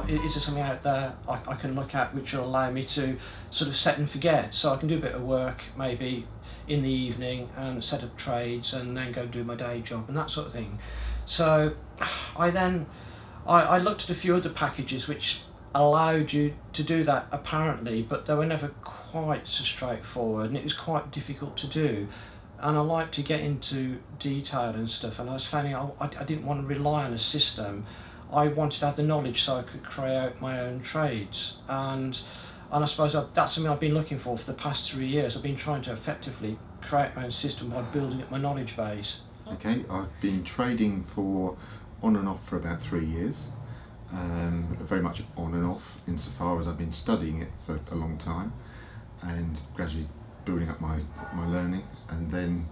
is there something out there I can look at which will allow me to sort of set and forget, so I can do a bit of work maybe in the evening and set up trades and then go do my day job and that sort of thing. So I looked at a few other packages which allowed you to do that apparently, but they were never quite so straightforward and it was quite difficult to do. And I like to get into detail and stuff, and I was finding I didn't want to rely on a system. I wanted to have the knowledge so I could create my own trades, and I suppose that's something I've been looking for the past 3 years. I've been trying to effectively create my own system by building up my knowledge base. Okay, I've been trading on and off for about 3 years, very much on and off insofar as I've been studying it for a long time and gradually building up my learning, and then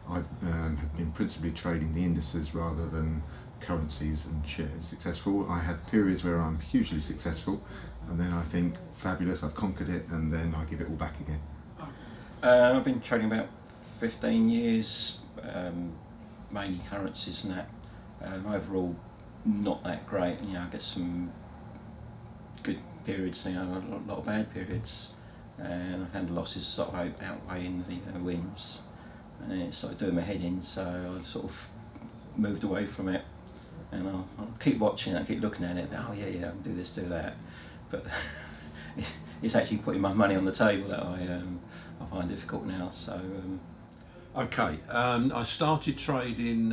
I have been principally trading the indices rather than currencies and shares successful. I have periods where I'm hugely successful and then I think fabulous, I've conquered it, and then I give it all back again. I've been trading about 15 years, mainly currencies and that. Overall not that great, I get some good periods, a lot of bad periods, and I found the losses sort of outweighing the wins, and it started doing my head in, so I sort of moved away from it, and I'll keep watching it, keep looking at it, oh yeah, I can do this, do that, but it's actually putting my money on the table that I find difficult now. So Okay, I started trading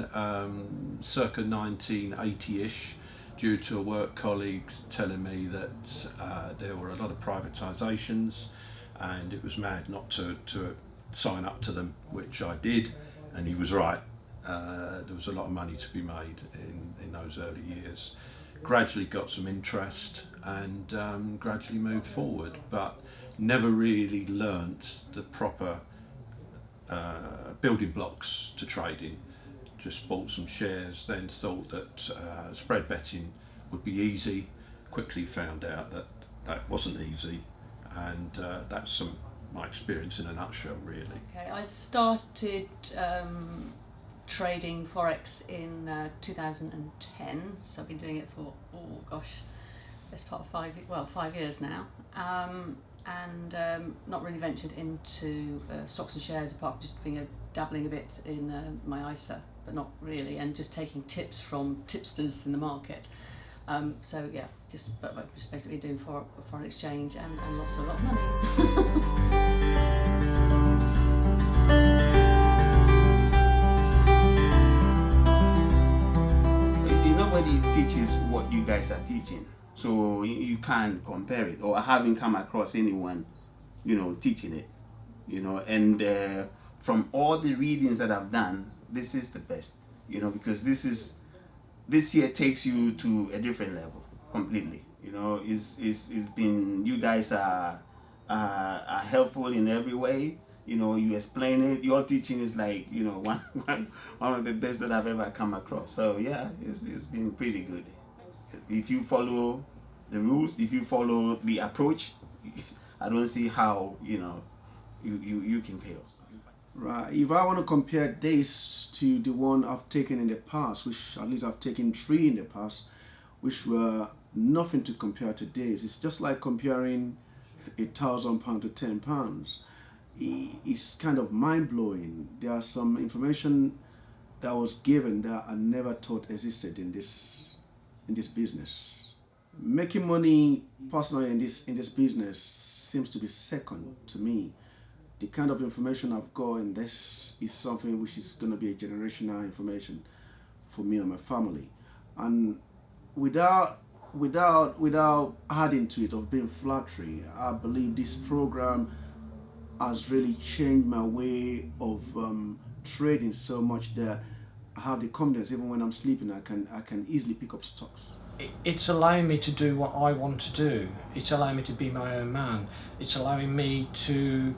circa 1980-ish due to a work colleague telling me that there were a lot of privatisations and it was mad not to sign up to them, which I did, and he was right. There was a lot of money to be made in those early years. Gradually got some interest and gradually moved forward, but never really learnt the proper building blocks to trading. Just bought some shares, then thought that spread betting would be easy. Quickly found out that that wasn't easy, and that's my experience in a nutshell, really. Okay, I started trading Forex in 2010, so I've been doing it for, best part of 5 years now. And not really ventured into stocks and shares apart from just dabbling a bit in my ISA, but not really, and just taking tips from tipsters in the market. So yeah, just basically doing foreign exchange and lost a lot of money. Nobody teaches what you guys are teaching. So you can't compare it, or I haven't come across anyone, teaching it, and from all the readings that I've done, this is the best, because this year takes you to a different level completely. It's been, you guys are helpful in every way. You explain it. Your teaching is like, one of the best that I've ever come across. So yeah, it's been pretty good. If you follow the rules, if you follow the approach, I don't see how you can fail. Right. If I want to compare this to the one I've taken in the past, which at least I've taken 3 in the past, which were nothing to compare to this. It's just like comparing £1,000 to £10. It's kind of mind-blowing. There are some information that was given that I never thought existed in this business. Making money personally in this business seems to be second to me. The kind of information I've got in this is something which is going to be a generational information for me and my family. And without adding to it or being flattery, I believe this program has really changed my way of trading so much that I have the confidence, even when I'm sleeping, I can easily pick up stocks. It's allowing me to do what I want to do. It's allowing me to be my own man. It's allowing me to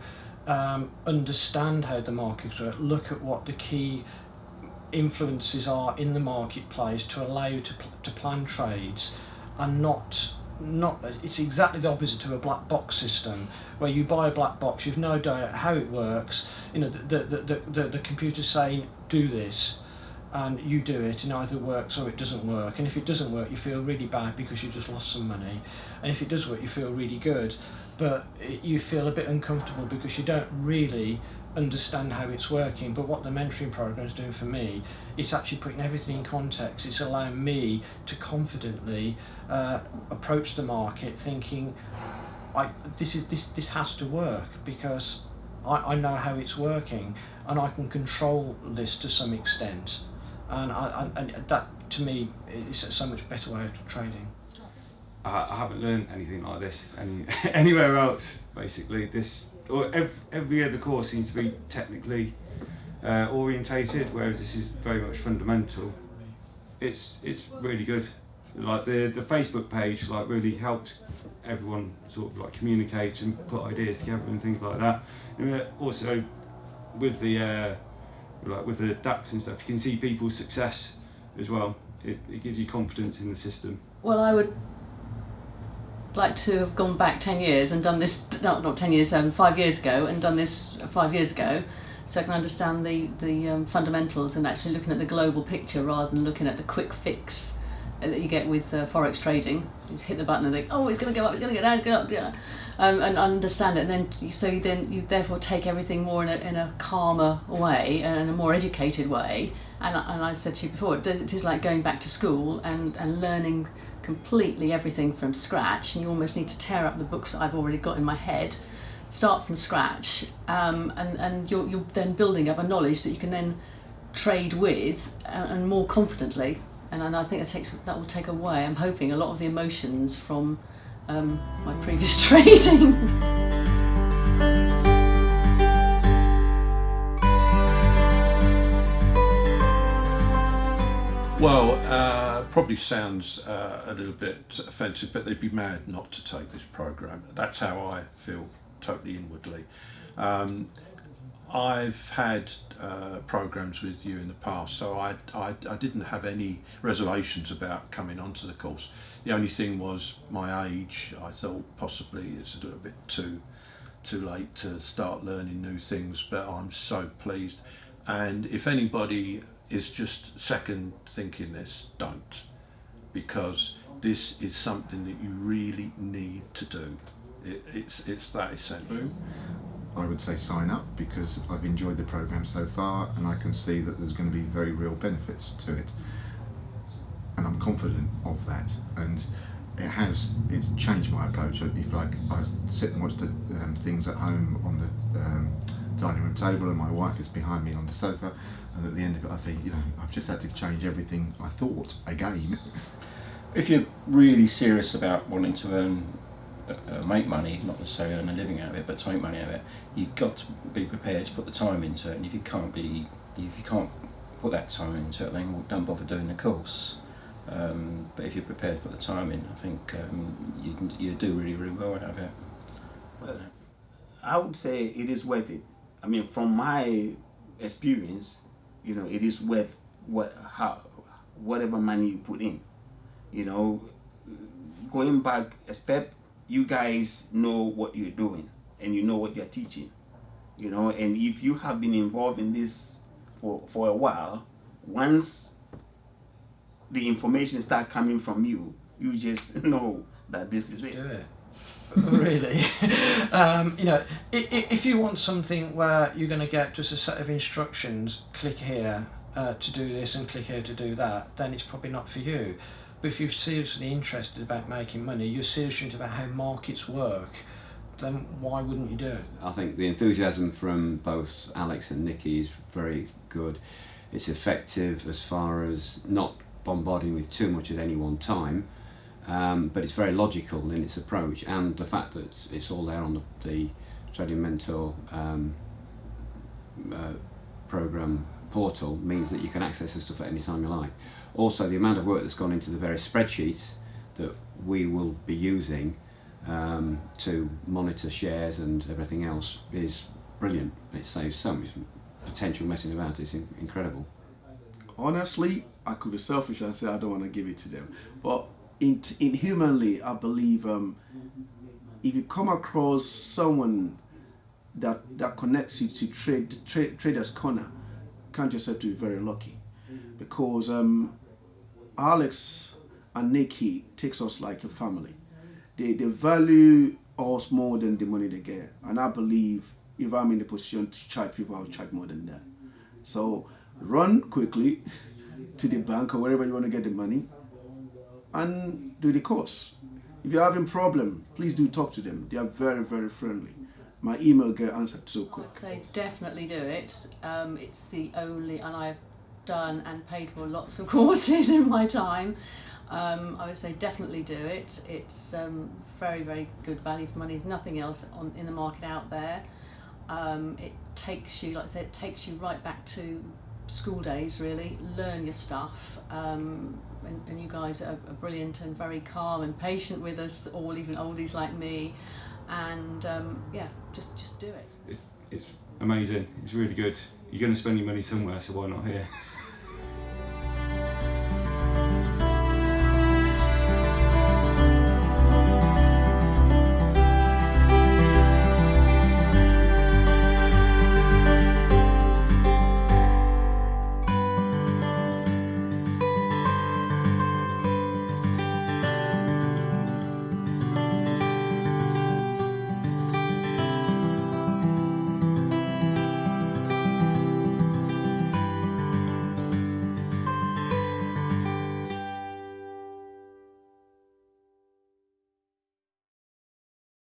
understand how the markets work, look at what the key influences are in the marketplace to allow you to plan trades, and not it's exactly the opposite to a black box system where you buy a black box, you've no idea how it works. The computer's saying do this, and you do it, and it either works or it doesn't work. And if it doesn't work, you feel really bad because you just lost some money. And if it does work, you feel really good, but you feel a bit uncomfortable because you don't really understand how it's working. But what the mentoring program is doing for me, it's actually putting everything in context. It's allowing me to confidently approach the market, thinking, this has to work because I know how it's working, and I can control this to some extent. And that, to me, is a so much better way of trading. I haven't learned anything like this anywhere else. Basically, every other course seems to be technically orientated, whereas this is very much fundamental. It's really good. Like the Facebook page, like really helps everyone sort of like communicate and put ideas together and things like that. And also with the with the DAX and stuff, you can see people's success as well. It gives you confidence in the system. Well, I would like to have gone back 10 years and done this, not 10 years, 5 years ago, and done this 5 years ago, so I can understand the fundamentals and actually looking at the global picture rather than looking at the quick fix that you get with forex trading. You just hit the button and think, oh, it's going to go up, it's going to go down, it's going to go up, yeah. And understand it, and then you therefore take everything more in a calmer way and in a more educated way. And I said to you before, it is like going back to school and learning completely everything from scratch, and you almost need to tear up the books that I've already got in my head, start from scratch, and you're then building up a knowledge that you can then trade with and more confidently. And I think that will take away, I'm hoping, a lot of the emotions from my previous trading. Well, probably sounds a little bit offensive, but they'd be mad not to take this program. That's how I feel, totally inwardly. I've had programs with you in the past, so I didn't have any reservations about coming onto the course. The only thing was my age. I thought possibly it's a little bit too late to start learning new things, but I'm so pleased. And if anybody is just second thinking this, don't, because this is something that you really need to do. It's that essential. I would say sign up, because I've enjoyed the program so far and I can see that there's going to be very real benefits to it, and I'm confident of that. And it's changed my approach. If like I sit and watch the things at home on the dining room table and my wife is behind me on the sofa, and at the end of it I say, I've just had to change everything I thought again. If you're really serious about wanting to make money, not necessarily earn a living out of it, but to make money out of it, you've got to be prepared to put the time into it. And if you can't put that time into it, then don't bother doing the course. But if you're prepared to put the time in, I think you do really, really well out of it. Well, I would say it is worth it. I mean, from my experience, it is worth whatever money you put in. Going back a step, you guys know what you're doing and you know what you're teaching. And if you have been involved in this for a while, once the information start coming from you, you just know that this is it. Do it. Really. If you want something where you're going to get just a set of instructions, click here to do this and click here to do that, then it's probably not for you. But if you're seriously interested about making money, you're serious about how markets work, then why wouldn't you do it? I think the enthusiasm from both Alex and Nikki is very good. It's effective as far as not bombarding with too much at any one time, but it's very logical in its approach, and the fact that it's all there on the Trading Mentor program portal means that you can access this stuff at any time you like. Also, the amount of work that's gone into the various spreadsheets that we will be using to monitor shares and everything else is brilliant. It saves so much potential messing about. It's incredible. Honestly, I could be selfish and say I don't want to give it to them, but inhumanly, I believe if you come across someone that connects you to Traders Corner, count yourself to be very lucky. because Alex and Nikki takes us like a family. They value us more than the money they get, and I believe if I'm in the position to charge people, I'll charge more than that. So run quickly to the bank or wherever you want to get the money and do the course. If you're having problem, please do talk to them. They are very, very friendly. My email get answered so quick. I'd say definitely do it. It's the only, and I've done and paid for lots of courses in my time. I would say definitely do it. It's very, very good value for money. There's nothing else in the market out there. It takes you, like I said, it takes you right back to school days, really. Learn your stuff. And you guys are brilliant and very calm and patient with us, all even oldies like me. And yeah, just do it. It's amazing. It's really good. You're going to spend your money somewhere, so why not here?